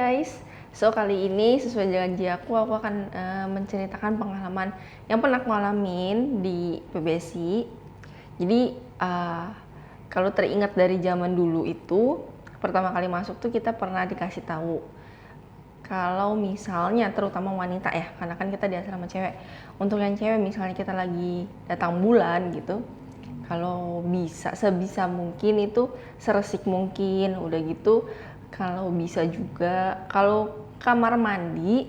guys, so kali ini sesuai janji aku akan menceritakan pengalaman yang pernah aku alamin di PBSI. Jadi kalau teringat dari zaman dulu itu, pertama kali masuk tuh kita pernah dikasih tahu kalau misalnya terutama wanita ya, karena kan kita di asrama cewek. Untuk yang cewek misalnya kita lagi datang bulan gitu, kalau bisa sebisa mungkin itu seresik mungkin, udah gitu kalau bisa juga kalau kamar mandi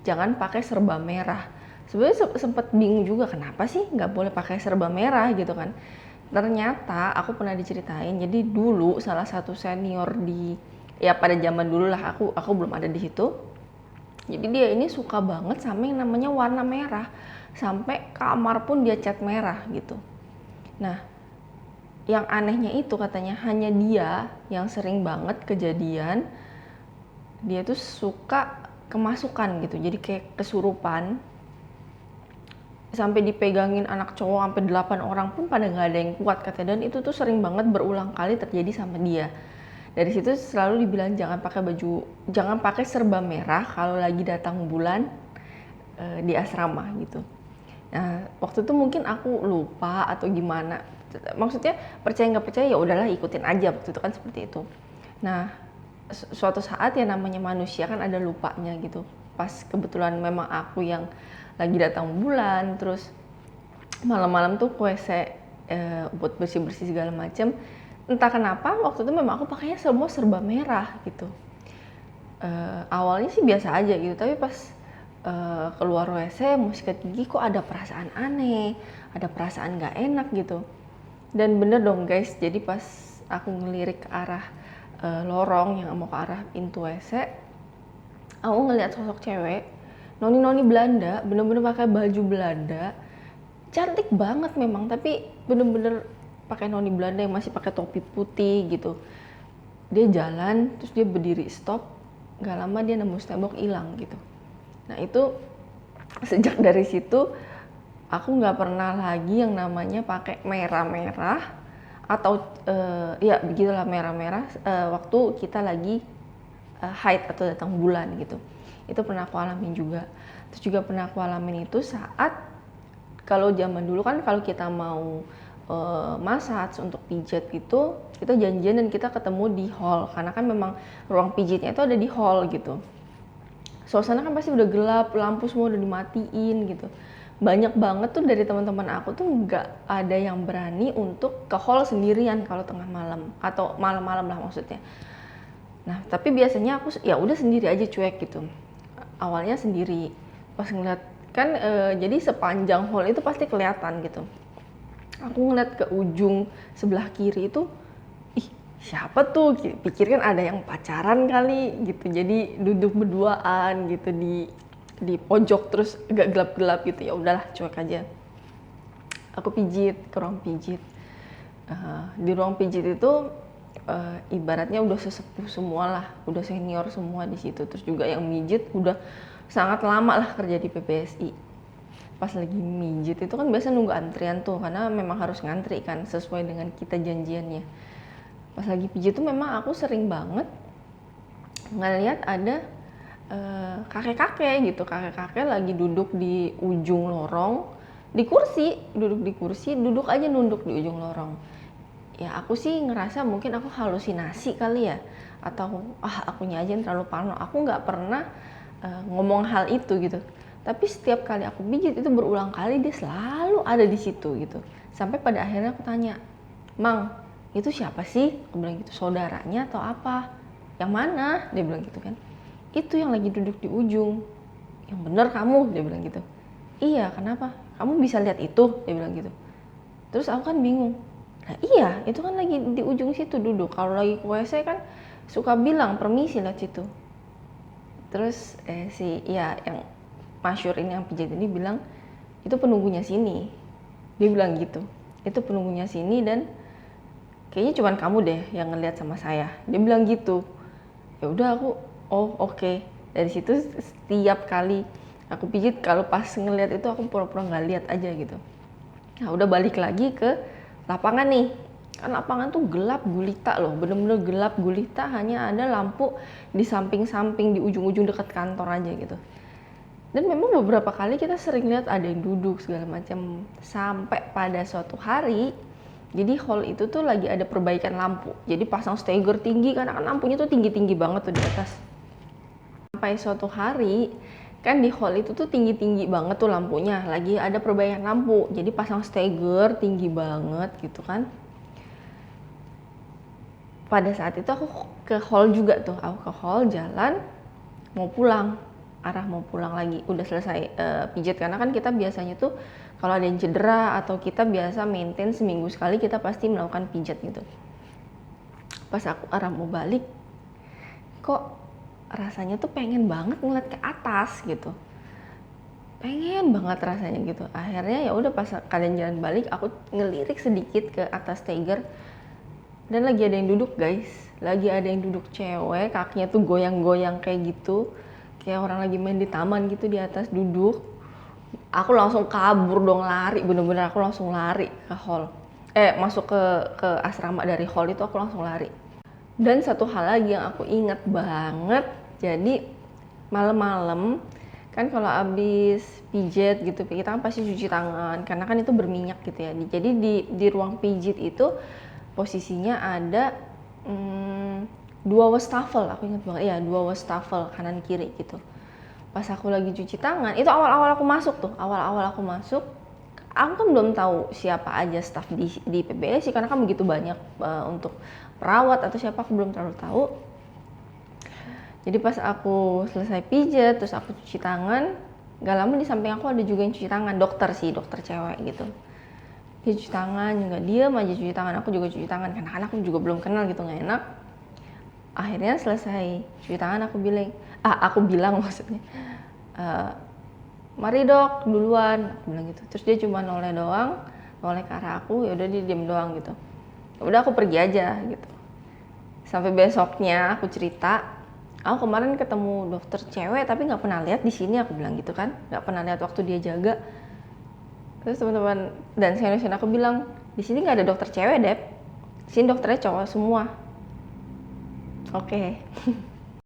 jangan pakai serba merah. Sebenarnya sempet bingung juga kenapa sih nggak boleh pakai serba merah gitu kan. Ternyata aku pernah diceritain, jadi dulu salah satu senior di ya pada zaman dulu lah, aku belum ada di situ. Jadi dia ini suka banget sama yang namanya warna merah, sampai kamar pun dia cat merah gitu. Nah, yang anehnya itu katanya hanya dia yang sering banget kejadian dia tuh suka kemasukan gitu, jadi kayak kesurupan sampai dipegangin anak cowok sampai 8 orang pun pada nggak ada yang kuat katanya, dan itu tuh sering banget berulang kali terjadi sama dia. Dari situ selalu dibilang jangan pakai serba merah kalau lagi datang bulan di asrama gitu. Nah, waktu itu mungkin aku lupa atau gimana, maksudnya percaya nggak percaya ya udahlah ikutin aja, waktu itu kan seperti itu. Nah, suatu saat ya namanya manusia kan ada lupanya gitu, pas kebetulan memang aku yang lagi datang bulan, terus malam-malam tuh ke WC buat bersih-bersih segala macem. Entah kenapa waktu itu memang aku pakainya semua serba merah gitu. Awalnya sih biasa aja gitu, tapi pas keluar WC mau sikat gigi kok ada perasaan aneh, ada perasaan gak enak gitu. Dan bener dong guys, jadi pas aku ngelirik ke arah lorong yang mau ke arah pintu WC, aku ngeliat sosok cewek, noni Belanda, bener-bener pakai baju Belanda, cantik banget memang, tapi bener-bener pakai noni Belanda yang masih pakai topi putih gitu. Dia jalan, terus dia berdiri stop, gak lama dia nembus tembok hilang gitu. Nah itu sejak dari situ aku nggak pernah lagi yang namanya pakai merah-merah atau ya begitulah merah-merah waktu kita lagi haid atau datang bulan gitu. Itu pernah aku alamin juga. Terus juga pernah aku alamin itu saat kalau zaman dulu kan kalau kita mau massage untuk pijat gitu, kita janjian dan kita ketemu di hall karena kan memang ruang pijitnya itu ada di hall gitu. Suasana kan pasti udah gelap, lampu semua udah dimatiin gitu. Banyak banget tuh dari teman-teman aku tuh nggak ada yang berani untuk ke hall sendirian kalau tengah malam atau malam-malam lah maksudnya. Nah tapi biasanya aku ya udah sendiri aja cuek gitu. Awalnya sendiri, pas ngeliat kan jadi sepanjang hall itu pasti kelihatan gitu. Aku ngeliat ke ujung sebelah kiri itu, siapa tuh, pikir kan ada yang pacaran kali gitu, jadi duduk berduaan gitu di pojok terus agak gelap-gelap gitu. Ya udahlah cuek aja, aku pijit ke ruang pijit. Di ruang pijit itu ibaratnya udah sesepuh semua lah, udah senior semua di situ, terus juga yang mijit udah sangat lama lah kerja di PBSI. Pas lagi mijit itu kan biasa nunggu antrian tuh, karena memang harus ngantri kan sesuai dengan kita janjiannya. Pas lagi pijit tuh memang aku sering banget ngeliat ada kakek-kakek gitu, kakek-kakek lagi duduk di ujung lorong di kursi, duduk aja nunduk di ujung lorong. Ya aku sih ngerasa mungkin aku halusinasi kali ya, atau akunya aja yang terlalu parno. Aku nggak pernah ngomong hal itu gitu, tapi setiap kali aku pijit itu berulang kali dia selalu ada di situ gitu. Sampai pada akhirnya aku tanya, "Mang, itu siapa sih?" Aku bilang gitu. "Saudaranya atau apa?" "Yang mana?" Dia bilang gitu kan. "Itu yang lagi duduk di ujung." "Yang bener kamu?" Dia bilang gitu. "Iya, kenapa? Kamu bisa lihat itu?" Dia bilang gitu. Terus aku kan bingung. Nah iya, itu kan lagi di ujung situ duduk. Kalau lagi ke WC kan suka bilang permisi lihat situ. Terus yang masyhur ini yang pijat ini bilang, "Itu penunggunya sini." Dia bilang gitu. "Itu penunggunya sini dan kayaknya cuman kamu deh yang ngeliat sama saya." Dia bilang gitu. Ya udah aku oke. Dari situ setiap kali aku pijit, kalau pas ngeliat itu aku pura-pura nggak lihat aja gitu. Nah udah balik lagi ke lapangan nih, Kan lapangan tuh gelap gulita loh, bener-bener gelap gulita, hanya ada lampu di samping-samping di ujung-ujung dekat kantor aja gitu. Dan memang beberapa kali kita sering lihat ada yang duduk segala macam, sampai pada suatu hari, jadi hall itu tuh lagi ada perbaikan lampu, jadi pasang steger tinggi karena kan lampunya tuh tinggi-tinggi banget tuh di atas. Sampai suatu hari kan di hall itu tuh tinggi-tinggi banget tuh lampunya, lagi ada perbaikan lampu, jadi pasang steger tinggi banget gitu kan. Pada saat itu aku ke hall juga tuh, aku ke hall jalan mau pulang, arah mau pulang lagi, udah selesai pijat, karena kan kita biasanya tuh kalau ada yang cedera atau kita biasa maintain seminggu sekali kita pasti melakukan pijat gitu. Pas aku arah mau balik, kok rasanya tuh pengen banget ngeliat ke atas gitu, pengen banget rasanya gitu. Akhirnya ya udah pas kalian jalan balik, aku ngelirik sedikit ke atas steger dan lagi ada yang duduk guys, lagi ada yang duduk cewek, kakinya tuh goyang-goyang kayak gitu, kayak orang lagi main di taman gitu, di atas duduk. Aku langsung kabur dong, lari, bener-bener aku langsung lari ke hall, masuk ke asrama dari hall itu, aku langsung lari. Dan satu hal lagi yang aku inget banget, jadi malam-malam kan kalau abis pijat gitu kita kan pasti cuci tangan karena kan itu berminyak gitu ya. Jadi di ruang pijit itu posisinya ada 2 wastafel, aku ingat banget ya, 2 wastafel kanan kiri gitu. Pas aku lagi cuci tangan, itu awal-awal aku masuk tuh, aku kan belum tahu siapa aja staff di PBSI karena kan begitu banyak untuk perawat atau siapa, aku belum terlalu tahu. Jadi pas aku selesai pijat, terus aku cuci tangan, gak lama di samping aku ada juga yang cuci tangan, dokter cewek gitu. Dia cuci tangan juga, diam aja cuci tangan, aku juga cuci tangan karena kan aku juga belum kenal gitu, gak enak. Akhirnya selesai cuci tangan aku bilang maksudnya, mari dok duluan, aku bilang gitu. Terus dia cuma noleh ke arah aku, ya udah dia diam doang gitu. Udah aku pergi aja gitu. Sampai besoknya aku cerita, aku kemarin ketemu dokter cewek tapi nggak pernah lihat di sini, aku bilang gitu kan, nggak pernah lihat waktu dia jaga. Terus teman-teman dan senior aku bilang, di sini nggak ada dokter cewek Dep, di sini dokternya cowok semua. Oke.